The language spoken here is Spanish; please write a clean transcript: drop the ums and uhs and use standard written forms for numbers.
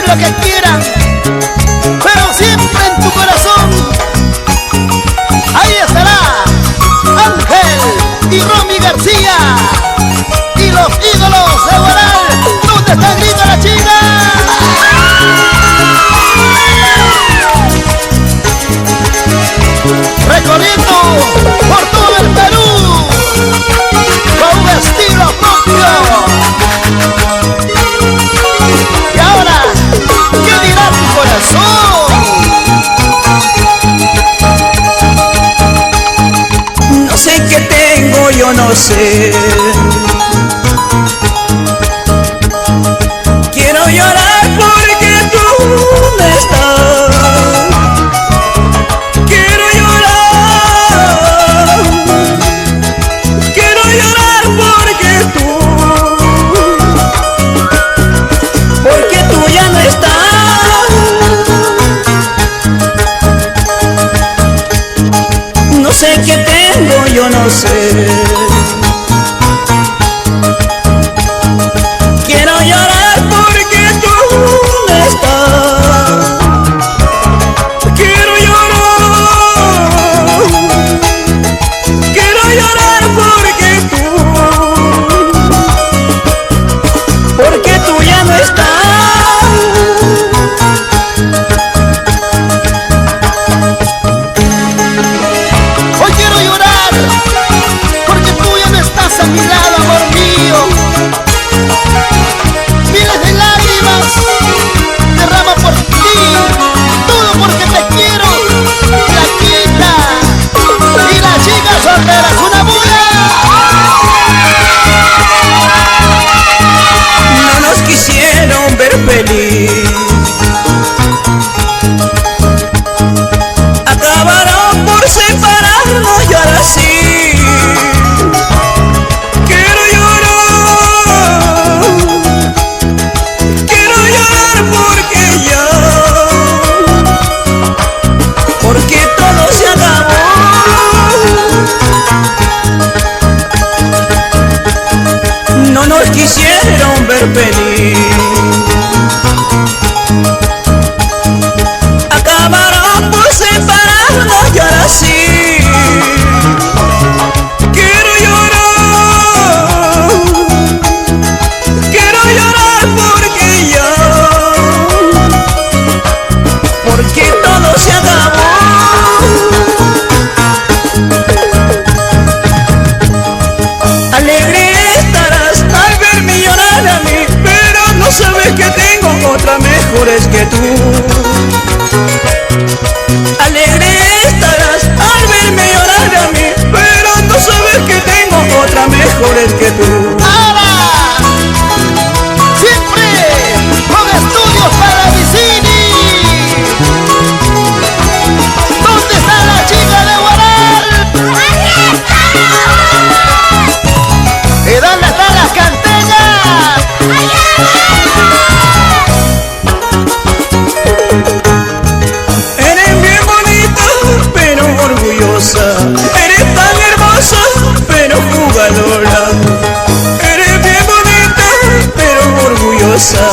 lo que quieran, pero siempre en tu corazón. Ahí estará Ángel y Romy García y los ídolos de Guaral. ¿Dónde está el grito la chica? Recorriendo por todo el Perú con un estilo propio. Y ahora, ¿qué dirá tu corazón? No sé qué tengo, yo no sé. Quiero llorar porque tú no estás. Quiero llorar porque tú ya no estás. No sé qué tengo, yo no sé. Quiero llorar porque tú no estás. Quiero llorar porque tú ya no estás. Hoy quiero llorar porque tú ya no estás a mi lado, amor mío. Miles de lágrimas derrama por ti, todo porque te quiero. La quita y la chica soltera es una bulla. No nos quisieron ver feliz, acabaron por separarnos y ahora sí. Quiero llorar porque todo se acabó. No nos quisieron ver feliz, acabaron por separarnos y ahora sí. Quiero llorar porque todo se acabó. Alegre estarás al verme llorar a mí, pero no sabes que tengo otra mejores que tú. Alegre estarás al verme llorar a mí, pero no sabes que tengo otra mejores que tú. Ahora, siempre con estudios para Vicini. ¿Dónde está la chica de Guaral? ¿Y dónde están las canteñas? Eres bien bonita, pero orgullosa. Eres tan hermosa, pero jugadora. Eres bien bonita, pero orgullosa.